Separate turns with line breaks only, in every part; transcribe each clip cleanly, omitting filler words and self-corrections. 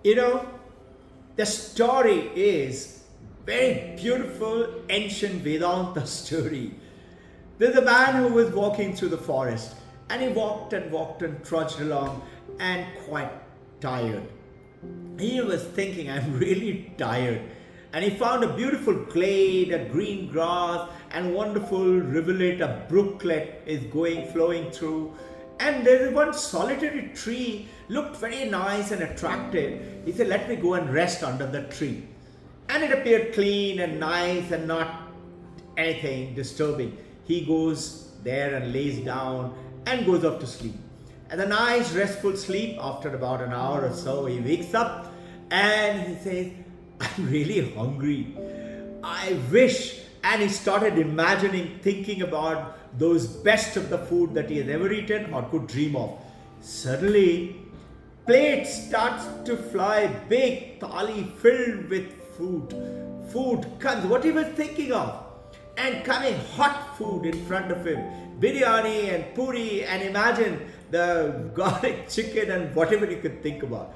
You know, the story is very beautiful ancient Vedanta story. There's a man who was walking through the forest, and he walked and trudged along and quite tired. He was thinking, I'm really tired. And he found a beautiful glade, a green grass, and wonderful rivulet, a brooklet is flowing through. And there is one solitary tree, looked very nice and attractive. He said, let me go and rest under the tree. And it appeared clean and nice and not anything disturbing. He goes there and lays down and goes off to sleep. And a nice restful sleep, after about an hour or so, he wakes up and he says, I'm really hungry. I wish. And he started imagining, thinking about those best of the food that he has ever eaten or could dream of. Suddenly, plate starts to fly, big thali filled with food. Food comes, what he was thinking of. And coming hot food in front of him. Biryani and puri, and imagine the garlic chicken and whatever he could think about.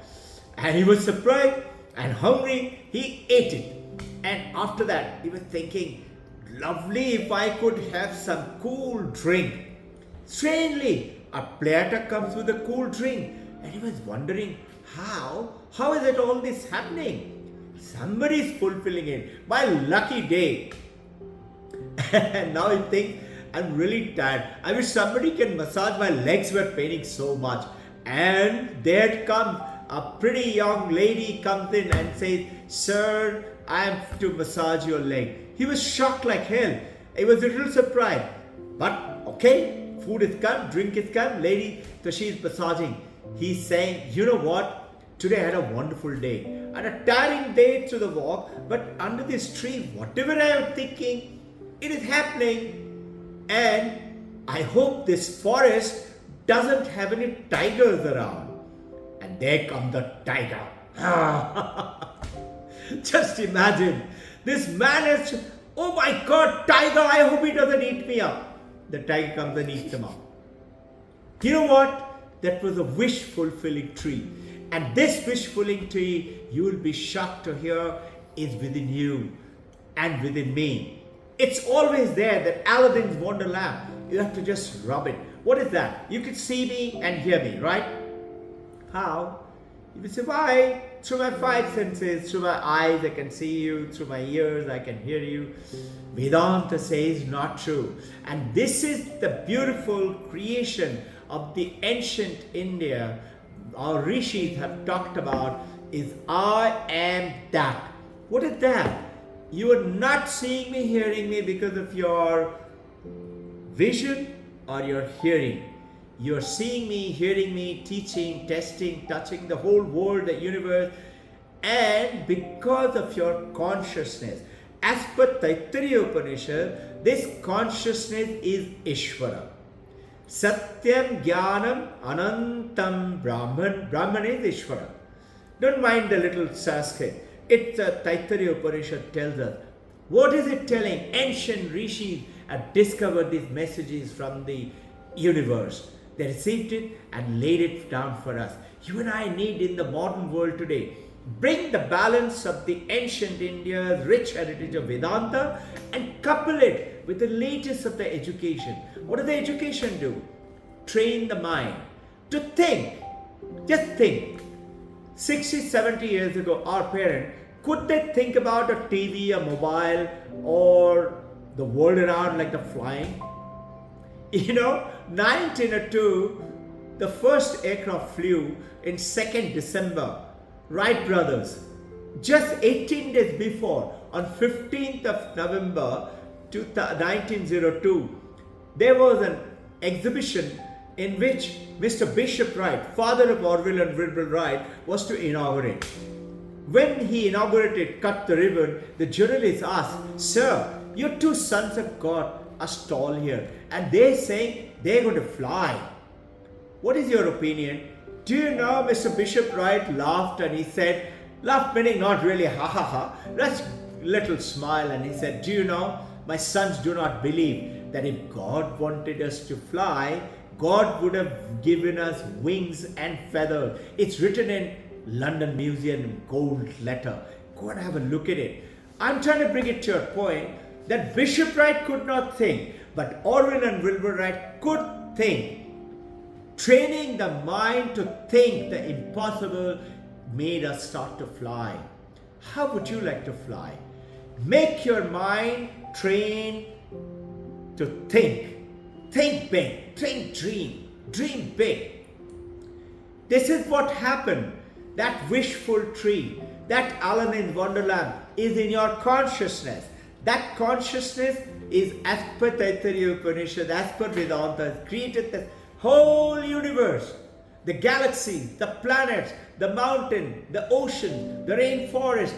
And he was surprised and hungry. He ate it. And after that, he was thinking, lovely if I could have some cool drink. Strangely, a platter comes with a cool drink. And he was wondering, how is it all this happening? Somebody is fulfilling it. My lucky day. And now he thinks, I'm really tired. I wish somebody can massage my legs were paining so much. And there comes a pretty young lady comes in and says, sir, I am to massage your leg. He was shocked like hell. He was a little surprised. But okay, food is come, drink is come, lady, so she is massaging. He's saying, you know what? Today I had a wonderful day. And a tiring day to the walk, but under this tree, whatever I am thinking, it is happening. And I hope this forest doesn't have any tigers around. And there comes the tiger. Just imagine, this man is, oh my God, tiger, I hope he doesn't eat me up. The tiger comes and eats him up. You know what? That was a wish-fulfilling tree. And this wish-fulfilling tree, you will be shocked to hear, is within you and within me. It's always there, that Aladdin's wonder lamp. You have to just rub it. What is that? You can see me and hear me, right? How? You will say, why? Through my five senses, through my eyes I can see you, through my ears I can hear you. Vedanta says not true. And this is the beautiful creation of the ancient India. Our rishis have talked about is I am that. What is that? You are not seeing me, hearing me because of your vision or your hearing. You are seeing me, hearing me, teaching, testing, touching the whole world, the universe, and because of your consciousness. As per Taittiriya Upanishad, this consciousness is Ishvara. Satyam Jnanam Anantam Brahman. Brahman is Ishvara. Don't mind the little Sanskrit. It's Taittiriya Upanishad tells us. What is it telling? Ancient rishis have discovered these messages from the universe. They received it and laid it down for us. You and I need in the modern world today. Bring the balance of the ancient India's rich heritage of Vedanta and couple it with the latest of the education. What does the education do? Train the mind to think. Just think. 60, 70 years ago, our parents, could they think about a TV, a mobile, or the world around like the flying? You know, 1902, the first aircraft flew in 2nd December. Wright brothers. Just 18 days before, on 15th of November 1902, there was an exhibition in which Mr. Bishop Wright, father of Orville and Wilbur Wright, was to inaugurate. When he inaugurated, cut the ribbon, the journalist asked, sir, your two sons of God are stall here and they're saying they're going to fly. What is your opinion? Do you know, Mr. Bishop Wright laughed and he said, laughed meaning not really ha ha ha, just little smile, and he said, do you know, my sons do not believe that if God wanted us to fly, God would have given us wings and feathers. It's written in London Museum gold letter. Go and have a look at it. I'm trying to bring it to your point that Bishop Wright could not think, but Orwin and Wilbur Wright could think. Training the mind to think the impossible made us start to fly. How would you like to fly? Make your mind train to think. Think big. Think dream. Dream big. This is what happened. That wishful tree, that Alan in Wonderland is in your consciousness. That consciousness is, as per Taittiriya Upanishad, as per Vedanta, has created the whole universe. The galaxies, the planets, the mountain, the ocean, the rainforest,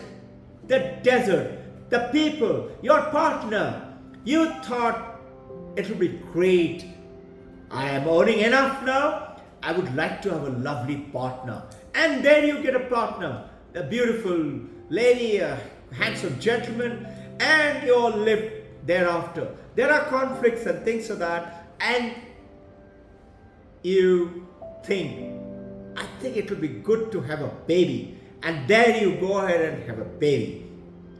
the desert, the people, your partner. You thought it would be great. I am earning enough now. I would like to have a lovely partner. And then you get a partner, a beautiful lady, a handsome gentleman, and you all live thereafter. There are conflicts and things like that, and you think, I think it would be good to have a baby. And then you go ahead and have a baby.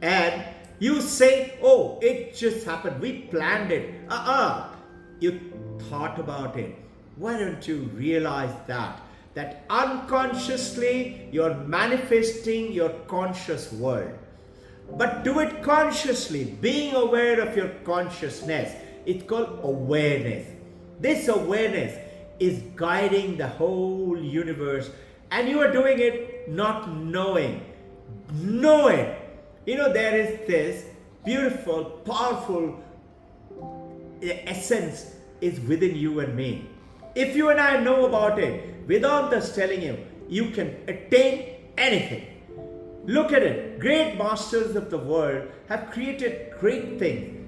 And you say, oh, it just happened. We planned it. You thought about it. Why don't you realize that unconsciously you're manifesting your conscious world? But do it consciously, being aware of your consciousness. It's called awareness. This awareness is guiding the whole universe, and you are doing it not knowing. Know it. You know, there is this beautiful, powerful essence is within you and me. If you and I know about it, Vedanta is telling you, you can attain anything. Look at it. Great masters of the world have created great things.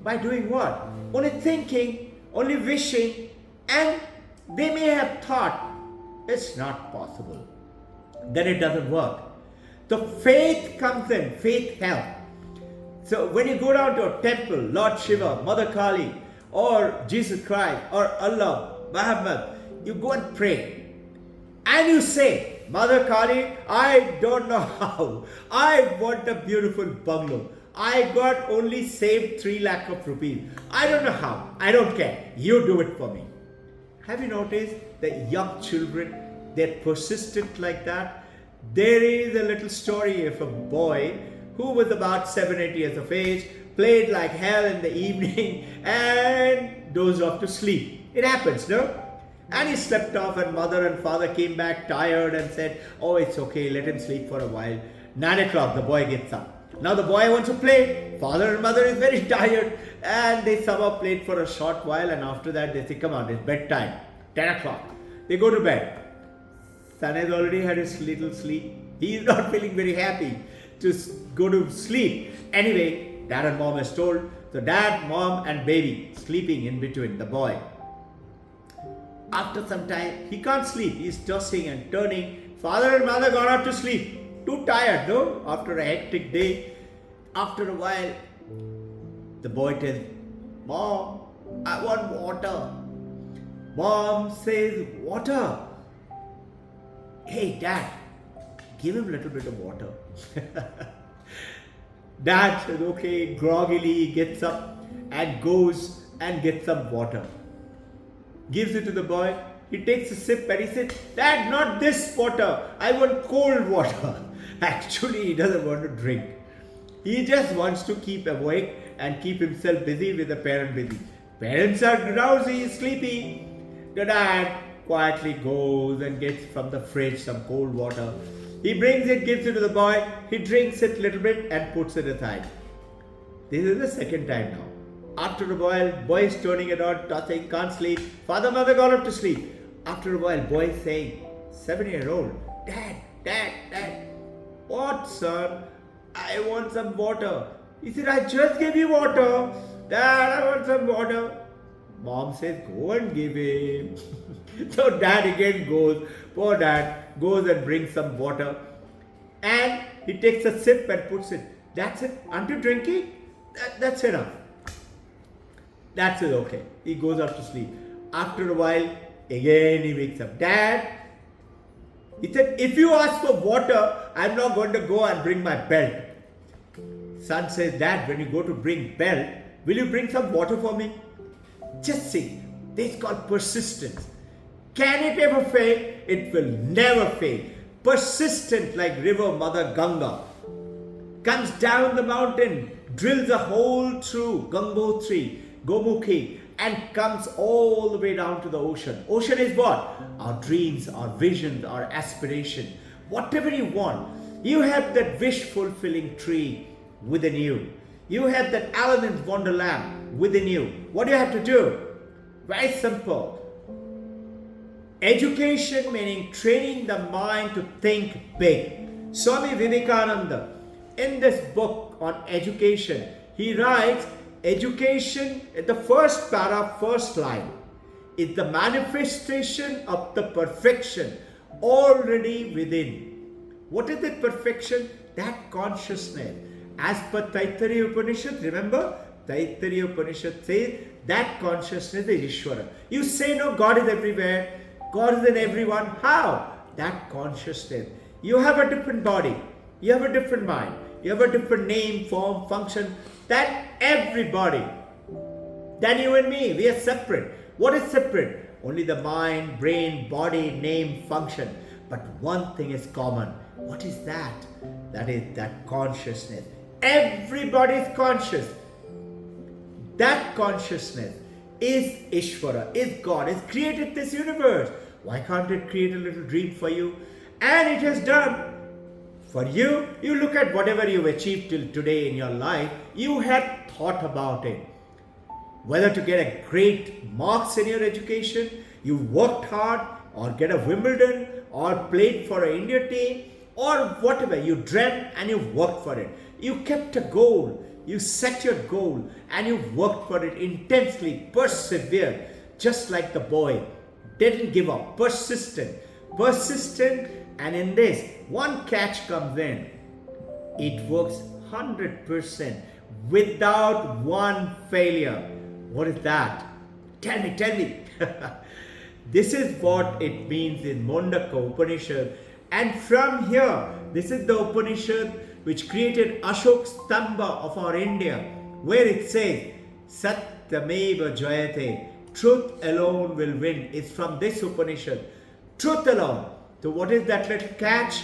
By doing what? Only thinking, only wishing, and they may have thought, it's not possible. Then it doesn't work. The faith comes in, faith helps. So when you go down to a temple, Lord Shiva, Mother Kali, or Jesus Christ, or Allah, Muhammad, you go and pray. And you say, Mother Kali, I don't know how. I want a beautiful bungalow. I got only saved 3 lakh of rupees. I don't know how. I don't care. You do it for me. Have you noticed that young children, they're persistent like that? There is a little story of a boy who was about 7-8 years of age, played like hell in the evening and dozed off to sleep. It happens, no? And he slept off, and mother and father came back tired and said, oh, it's okay, let him sleep for a while. 9 o'clock, the boy gets up. Now the boy wants to play. Father and mother is very tired, and they somehow played for a short while, and after that they say, come on, it's bedtime. 10 o'clock. They go to bed. Son has already had his little sleep. He is not feeling very happy to go to sleep. Anyway, dad and mom is told. So dad, mom and baby sleeping in between, the boy. After some time, he can't sleep. He is tossing and turning. Father and mother gone out to sleep. Too tired, no? After a hectic day. After a while, the boy tells, Mom, I want water. Mom says, water? Hey, Dad, give him a little bit of water. Dad says, okay, groggily gets up and goes and gets some water. Gives it to the boy. He takes a sip and he says, Dad, not this water. I want cold water. Actually, he doesn't want to drink. He just wants to keep awake and keep himself busy with the parent busy. Parents are drowsy, sleepy. The dad quietly goes and gets from the fridge some cold water. He brings it, gives it to the boy. He drinks it a little bit and puts it aside. This is the second time now. After a while, boy is turning it on, tossing, can't sleep. Father, mother gone up to sleep. After a while, boy is saying, 7-year-old, Dad. What, son? I want some water. He said, I just gave you water. Dad, I want some water. Mom says, go and give him. So dad again goes. Poor dad goes and brings some water. And he takes a sip and puts it. That's it. Aren't you drinking? That's enough. That's it, okay. He goes off to sleep. After a while, again he wakes up. Dad, He said, if you ask for water, I'm not going to go and bring my belt. Son says, Dad, when you go to bring belt, will you bring some water for me? Just see, this is called persistence. Can it ever fail? It will never fail. Persistent like river Mother Ganga. Comes down the mountain, drills a hole through Gomukhi, and comes all the way down to the ocean. Ocean is what? Our dreams, our visions, our aspiration. Whatever you want. You have that wish-fulfilling tree within you. You have that Alice in Wonderland within you. What do you have to do? Very simple. Education meaning training the mind to think big. Swami Vivekananda, in this book on education, he writes, education, at the first para, first line, is the manifestation of the perfection already within. What is that perfection? That consciousness. As per Taittiriya Upanishad, remember? Taittiriya Upanishad says that consciousness is Ishvara. You say no, God is everywhere. God is in everyone. How? That consciousness. You have a different body. You have a different mind. You have a different name, form, function. That everybody. Then you and me, we are separate. What is separate? Only the mind, brain, body, name, function. But one thing is common. What is that? That is that consciousness. Everybody is conscious. That consciousness is Ishvara, is God, has created this universe. Why can't it create a little dream for you? And it has done. For you, you look at whatever you've achieved till today in your life, you had thought about it. Whether to get a great marks in your education, you worked hard, or get a Wimbledon, or played for an India team, or whatever, you dreamt and you worked for it. You kept a goal. You set your goal and you worked for it intensely, persevered, just like the boy. Didn't give up, persistent, and in this, one catch comes in. It works 100% without one failure. What is that? Tell me. This is what it means in Mondaka Upanishad. And from here, this is the Upanishad which created Ashok Stamba of our India, where it says, Satyameva Jayate, truth alone will win. It's from this Upanishad. Truth alone. So what is that little catch?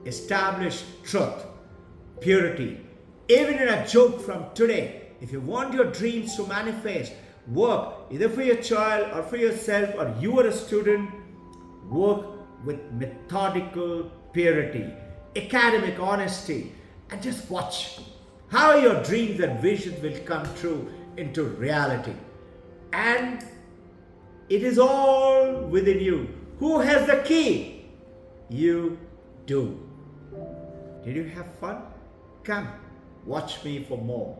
Establish truth, purity. Even in a joke from today, if you want your dreams to manifest, work either for your child or for yourself, or you are a student, work with methodical purity, academic honesty, and just watch how your dreams and visions will come true into reality. And it is all within you. Who has the key? You do. Did you have fun? Come, watch me for more.